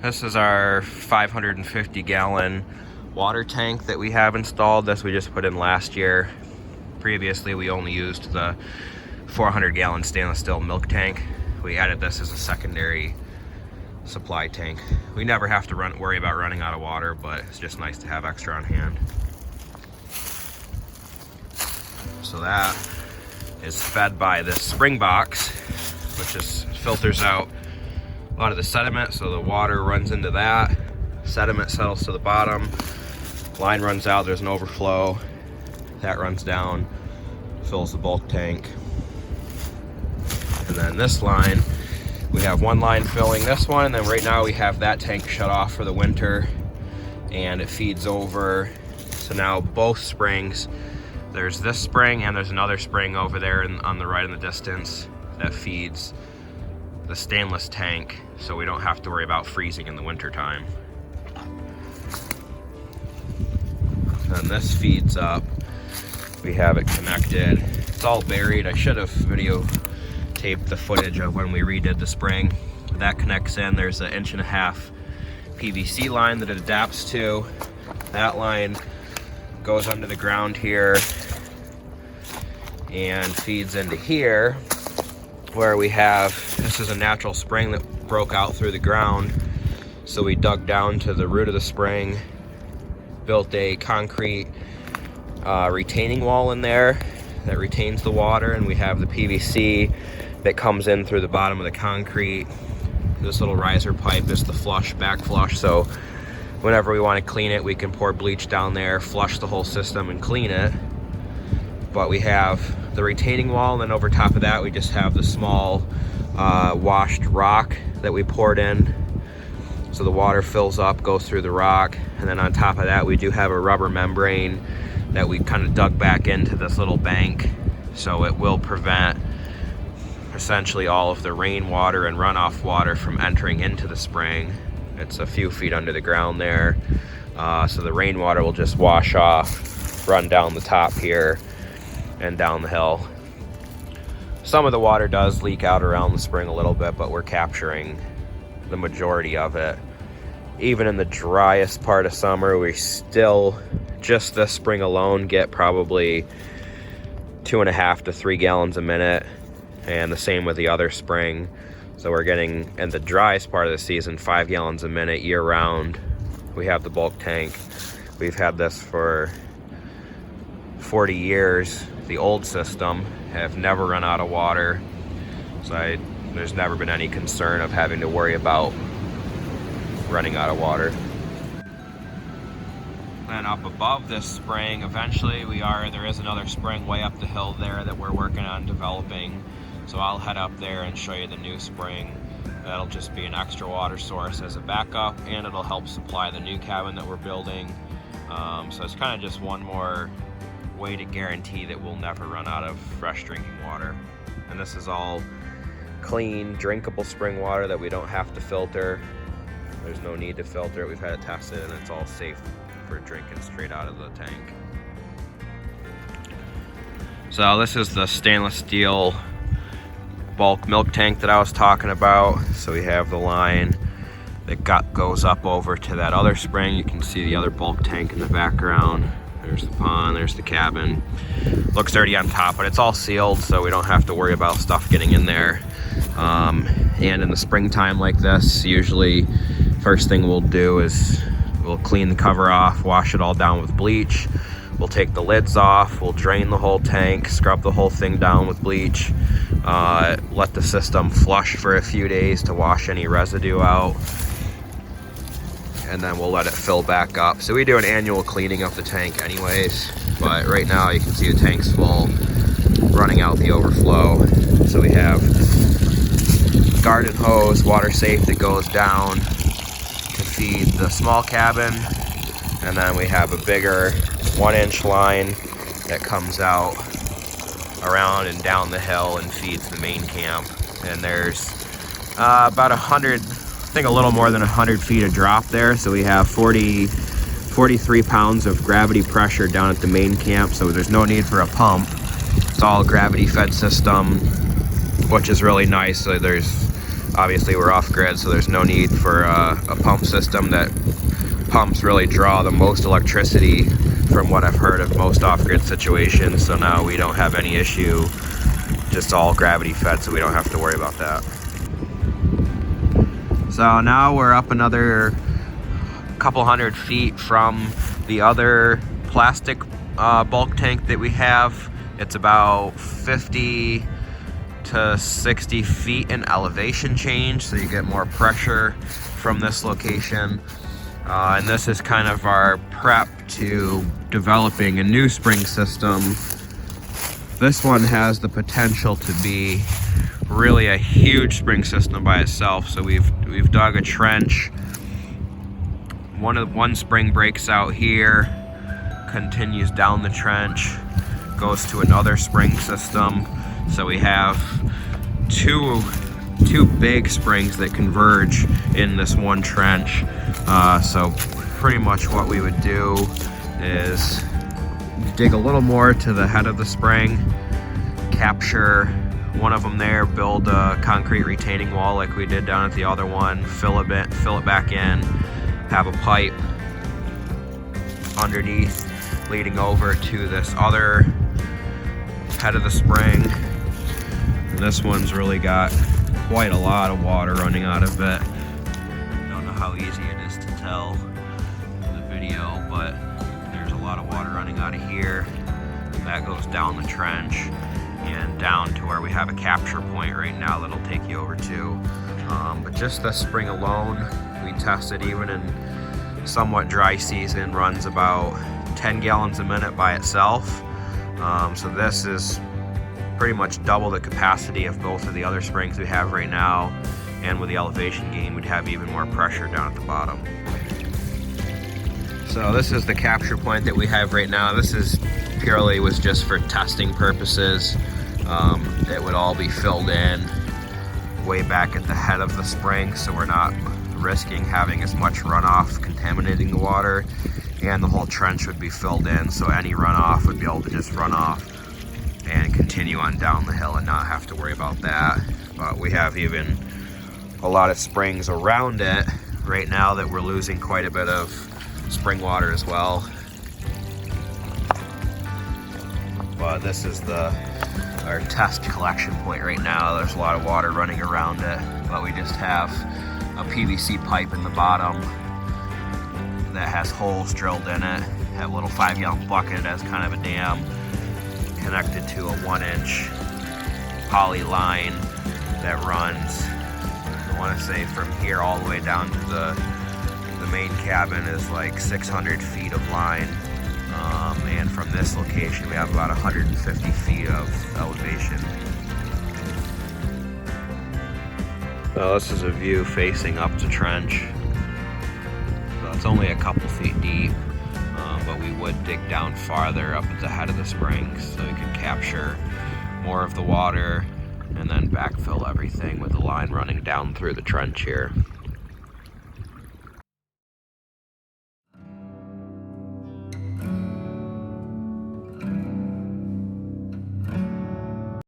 This is our 550 gallon water tank that we have installed. This we just put in last year. Previously we only used the 400 gallon stainless steel milk tank. We added this as a secondary supply tank. We never have to worry about running out of water, but it's just nice to have extra on hand. So that is fed by this spring box, which just filters out a lot of the sediment, so the water runs into that, sediment settles to the bottom, line runs out, there's an overflow, that runs down, fills the bulk tank. And then this line, we have one line filling this one, and then right now we have that tank shut off for the winter, and it feeds over. So now both springs, there's this spring and there's another spring over there on the right in the distance that feeds the stainless tank, so we don't have to worry about freezing in the winter time. And this feeds up. We have it connected. It's all buried. I should have videotaped the footage of when we redid the spring. That connects in. There's an 1.5 inch PVC line that it adapts to. That line goes under the ground here and feeds into here, where we have, this is a natural spring that broke out through the ground. So we dug down to the root of the spring, built a concrete retaining wall in there that retains the water, and we have the PVC that comes in through the bottom of the concrete. This little riser pipe is the flush, back flush, so whenever we want to clean it, we can pour bleach down there, flush the whole system and clean it. But we have the retaining wall, and then over top of that we just have the small washed rock that we poured in. So the water fills up, goes through the rock, and then on top of that we do have a rubber membrane that we kind of dug back into this little bank, so it will prevent essentially all of the rainwater and runoff water from entering into the spring. It's a few feet under the ground there, so the rainwater will just wash off, run down the top here and down the hill. Some of the water does leak out around the spring a little bit, but we're capturing the majority of it. Even in the driest part of summer, we still, just this spring alone, get probably 2.5 to 3 gallons a minute, and the same with the other spring. So we're getting, in the driest part of the season, 5 gallons a minute year round. We have the bulk tank. We've had this for 40 years. The old system have never run out of water, so there's never been any concern of having to worry about running out of water. And up above this spring, eventually there is another spring way up the hill there that we're working on developing. So I'll head up there and show you the new spring. That'll just be an extra water source as a backup, and it'll help supply the new cabin that we're building. So it's kind of just one more way to guarantee that we'll never run out of fresh drinking water. And this is all clean, drinkable spring water that we don't have to filter. There's no need to filter it. We've had it tested, and it's all safe for drinking straight out of the tank. So this is the stainless steel bulk milk tank that I was talking about. So we have the line that goes up over to that other spring. You can see the other bulk tank in the background. There's the pond, there's the cabin. Looks dirty on top, but it's all sealed, so we don't have to worry about stuff getting in there. And in the springtime like this, usually first thing we'll do is we'll clean the cover off, wash it all down with bleach. We'll take the lids off, we'll drain the whole tank, scrub the whole thing down with bleach, let the system flush for a few days to wash any residue out, and then we'll let it fill back up. So we do an annual cleaning of the tank anyways, but right now you can see the tank's full, running out the overflow. So we have garden hose, water safe, that goes down to feed the small cabin, and then we have a bigger 1-inch line that comes out around and down the hill and feeds the main camp. And there's about 100, I think a little more than 100 feet of drop there, so we have 43 pounds of gravity pressure down at the main camp, so there's no need for a pump. It's all gravity fed system, which is really nice. So there's Obviously we're off grid, so there's no need for a pump system. That pumps really draw the most electricity from what I've heard of most off-grid situations. So now we don't have any issue, just all gravity fed, so we don't have to worry about that. So now we're up another couple 100 feet from the other plastic bulk tank that we have. It's about 50 to 60 feet in elevation change, so you get more pressure from this location. And this is kind of our prep to developing a new spring system. This one has the potential to be really a huge spring system by itself. So we've dug a trench. One spring breaks out here, continues down the trench, goes to another spring system. So we have two big springs that converge in this one trench. So pretty much what we would do is dig a little more to the head of the spring, capture one of them there, build a concrete retaining wall like we did down at the other one, fill it back in, have a pipe underneath leading over to this other head of the spring. And this one's really got quite a lot of water running out of it. Don't know how easy it is to tell in the video, but there's a lot of water running out of here. That goes down the trench and down to where we have a capture point right now that'll take you over to. But just the spring alone, we tested even in somewhat dry season, runs about 10 gallons a minute by itself. So this is pretty much double the capacity of both of the other springs we have right now, and with the elevation gain we'd have even more pressure down at the bottom. So this is the capture point that we have right now. This is purely was just for testing purposes. It would all be filled in way back at the head of the spring, so we're not risking having as much runoff contaminating the water, and the whole trench would be filled in, so any runoff would be able to just run off and continue on down the hill and not have to worry about that. But we have even a lot of springs around it right now that we're losing quite a bit of spring water as well. But this is our test collection point right now. There's a lot of water running around it, but we just have a PVC pipe in the bottom that has holes drilled in it. That little 5-gallon bucket as kind of a dam, connected to a 1-inch poly line that runs, I want to say from here all the way down to the main cabin is like 600 feet of line. And from this location we have about 150 feet of elevation. So this is a view facing up the trench. So it's only a couple feet deep. But we would dig down farther up at the head of the springs so we could capture more of the water and then backfill everything with the line running down through the trench here.